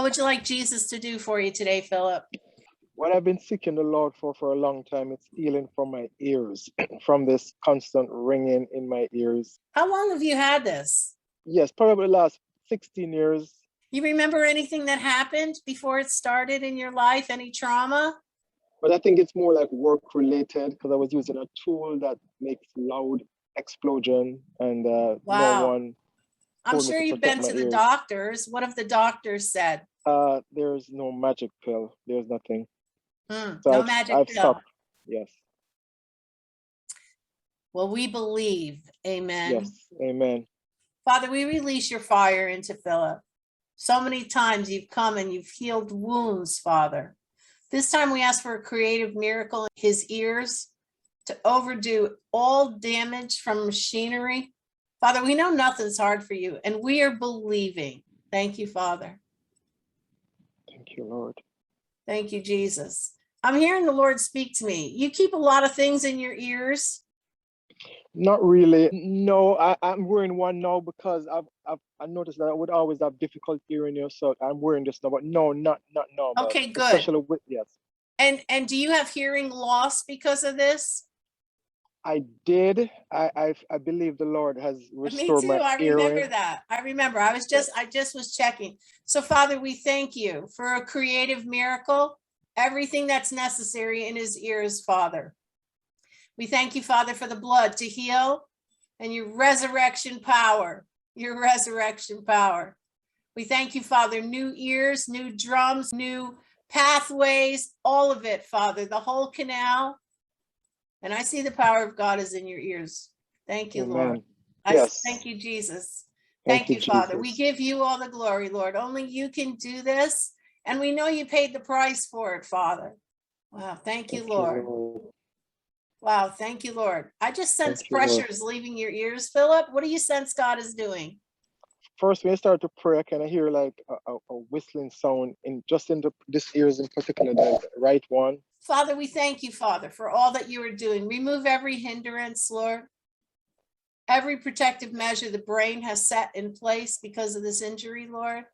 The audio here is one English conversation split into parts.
What would you like Jesus to do for you today, Phillip? What I've been seeking the Lord for a long time, it's healing from my ears, from this constant ringing in my ears. How long have you had this? Yes, probably the last 16 years. You remember anything that happened before it started in your life? Any trauma? But I think it's more like work related because I was using a tool that makes loud explosion and no Wow. one I'm told me sure to you've protect been my to the ears. doctors. What have the doctors said? There's no magic pill. There's nothing. So No magic I've pill. stopped. Yes. Well, we believe. Amen. Yes. Amen. Father, we release your fire into Phillip. So many times you've come and you've healed wounds, Father. This time we ask for a creative miracle in his ears to overdo all damage from machinery. Father, we know nothing's hard for you, and we are believing. Thank you, Father. Thank you, Lord. Thank you, Jesus. I'm hearing the Lord speak to me. You keep a lot of things in your ears. Not really. No, I'm wearing one now because I noticed that I would always have difficulty hearing you, so I'm wearing this now. But no, not now. Okay, good. Especially with yes. And do you have hearing loss because of this? I did. I believe the Lord has restored my I hearing. remember that. I remember. I just was checking. So, Father, we thank you for a creative miracle, everything that's necessary in his ears, Father. We thank you, Father, for the blood to heal and your resurrection power, We thank you, Father, new ears, new drums, new pathways, all of it, Father, the whole canal. And I see the power of God is in your ears. Thank you, Amen. Lord. Yes. Thank you, Jesus. Thank Thank you, Father. Jesus. We give you all the glory, Lord. Only you can do this. And we know you paid the price for it, Father. Wow. Thank you, Lord. Wow. Thank you, Lord. I just sense pressures leaving your ears, Phillip. What do you sense God is doing? First, when I start to pray, I kind of hear like a whistling sound in this ears in particular, the right one. Father, we thank you, Father, for all that you are doing. Remove every hindrance, Lord. Every protective measure the brain has set in place because of this injury, Lord,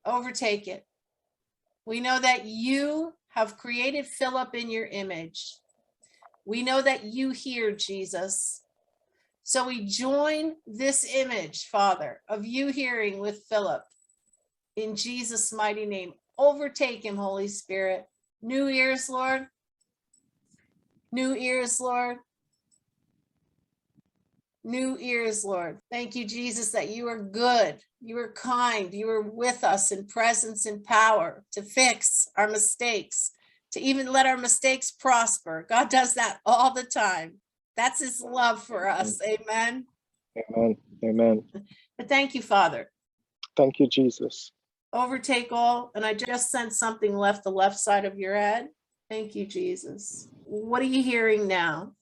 overtake it. We know that you have created Phillip in your image. We know that you hear, Jesus. So we join this image, Father, of you hearing with Phillip in Jesus' mighty name. Overtake him, Holy Spirit. New ears, Lord. New ears, Lord. New ears, Lord. Thank you, Jesus, that you are good. You are kind. You are with us in presence and power to fix our mistakes, to even let our mistakes prosper. God does that all the time. That's his love for us. Amen. Amen. Amen. But thank you, Father. Thank you, Jesus. Overtake all. And I just sent something left the left side of your head. Thank you, Jesus. What are you hearing now?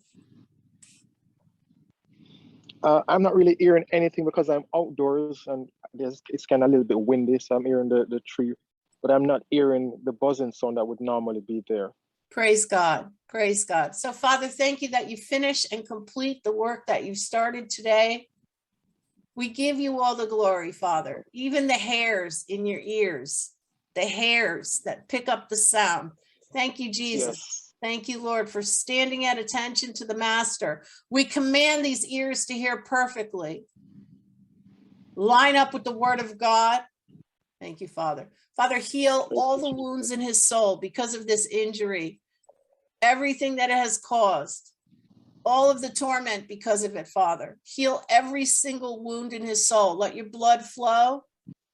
I'm not really hearing anything because I'm outdoors and it's kind of a little bit windy, so I'm hearing the tree, but I'm not hearing the buzzing sound that would normally be there. Praise God. Praise God. So, Father, thank you that you finish and complete the work that you started today. We give you all the glory, Father. Even the hairs in your ears, the hairs that pick up the sound. Thank you, Jesus. Yes. Thank you, Lord, for standing at attention to the Master. We command these ears to hear perfectly. Line up with the word of God. Thank you, Father. Father, heal all the wounds in his soul because of this injury. Everything that it has caused. All of the torment because of it, Father. Heal every single wound in his soul. Let your blood flow.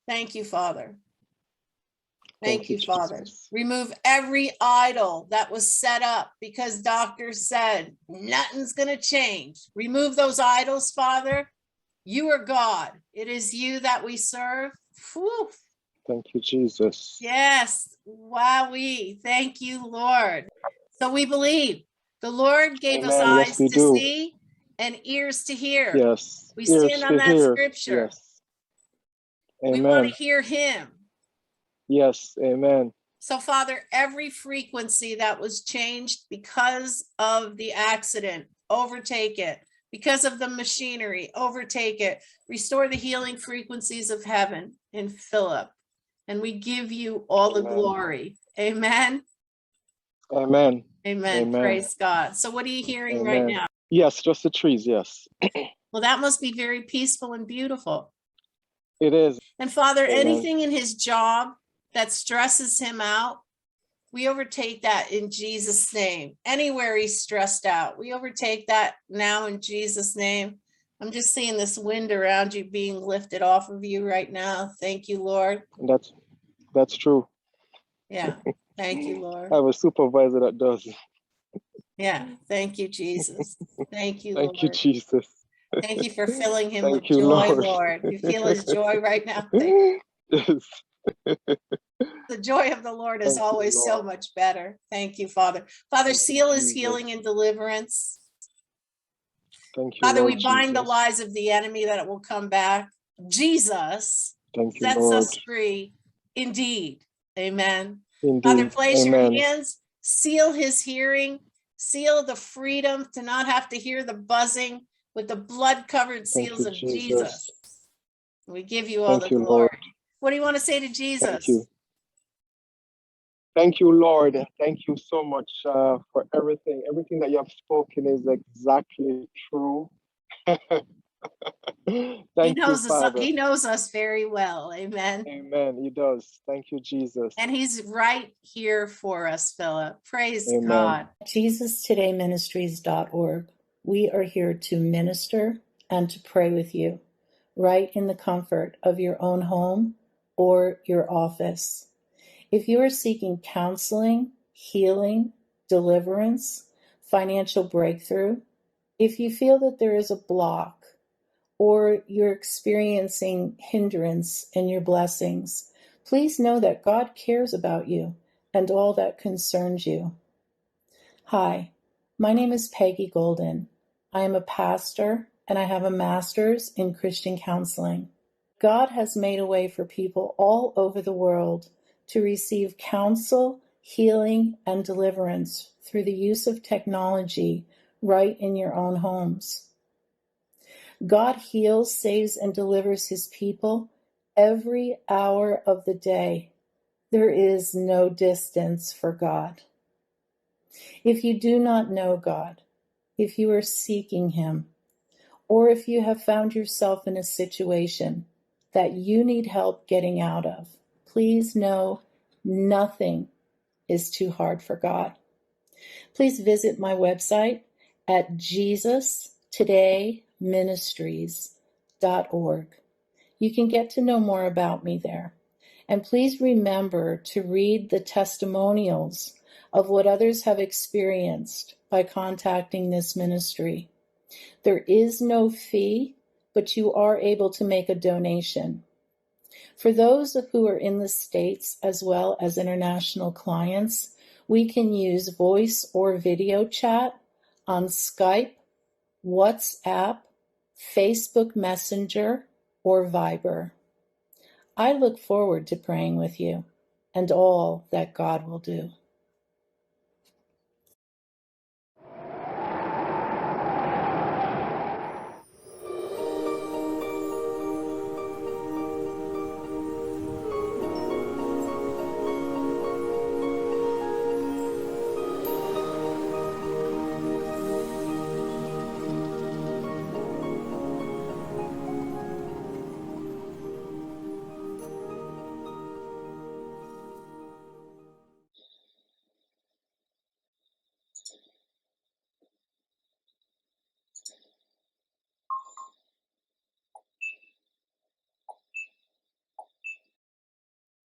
Thank you, Father. Thank you, Father. Jesus. Remove every idol that was set up because doctors said nothing's going to change. Remove those idols, Father. You are God. It is you that we serve. Whew. Thank you, Jesus. Yes. Wowee. Thank you, Lord. So we believe. The Lord gave us eyes to see and ears to hear. Yes. We stand on that scripture. Yes. Amen. We want to hear him. Yes. Amen. So, Father, every frequency that was changed because of the accident, overtake it. Because of the machinery, overtake it. Restore the healing frequencies of heaven in Phillip. And we give you all the Amen. glory. Amen. Amen. Amen. Amen. Praise God. So what are you hearing right Amen. now? Yes, just the trees. Yes, Well, that must be very peaceful and beautiful. it is. And Father, Amen. anything in his job that stresses him out, we overtake that in Jesus' name. Anywhere he's stressed out, we overtake that now in Jesus' name. I'm just seeing this wind around you being lifted off of you right now. Thank you, Lord. That's true. Yeah. Thank you, Lord. I have a supervisor that does. Yeah. Thank you, Jesus. Thank you, Thank you, Lord. Jesus. Thank you for filling him with Thank you, joy, Lord. Lord. You feel his joy right now. Thank you. Yes. The joy of the Lord is Thank you, always so Lord. much better. Thank you, Father. Father, Thank you, seal his Jesus. healing and deliverance. Thank you, Father, Lord we bind the Jesus. lies of the enemy that it will come back. Jesus Thank you, sets Lord. us free indeed. Amen. Indeed. Father, place Amen. your hands, seal his hearing, seal the freedom to not have to hear the buzzing with the blood-covered Thank seals you, of Jesus. Jesus. We give you all Thank the you, Lord. glory. What do you want to say to Thank Jesus? you. Thank you, Lord. Thank you so much for everything. Everything that you have spoken is exactly true. Thank you, Father. He knows us very well. Amen. Amen. He does. Thank you, Jesus. And he's right here for us, Phillip. Praise Amen. God. Jesus Today Ministries.org. We are here to minister and to pray with you, right in the comfort of your own home or your office. If you are seeking counseling, healing, deliverance, financial breakthrough, if you feel that there is a block or you're experiencing hindrance in your blessings, please know that God cares about you and all that concerns you. Hi, my name is Peggy Golden. I am a pastor and I have a master's in Christian counseling. God has made a way for people all over the world to receive counsel, healing, and deliverance through the use of technology right in your own homes. God heals, saves, and delivers his people every hour of the day. There is no distance for God. If you do not know God, if you are seeking him, or if you have found yourself in a situation that you need help getting out of, please know nothing is too hard for God. Please visit my website at JesusTodayMinistries.org. You can get to know more about me there. And please remember to read the testimonials of what others have experienced by contacting this ministry. There is no fee, but you are able to make a donation. For those who are in the States as well as international clients, we can use voice or video chat on Skype, WhatsApp, Facebook Messenger, or Viber. I look forward to praying with you and all that God will do.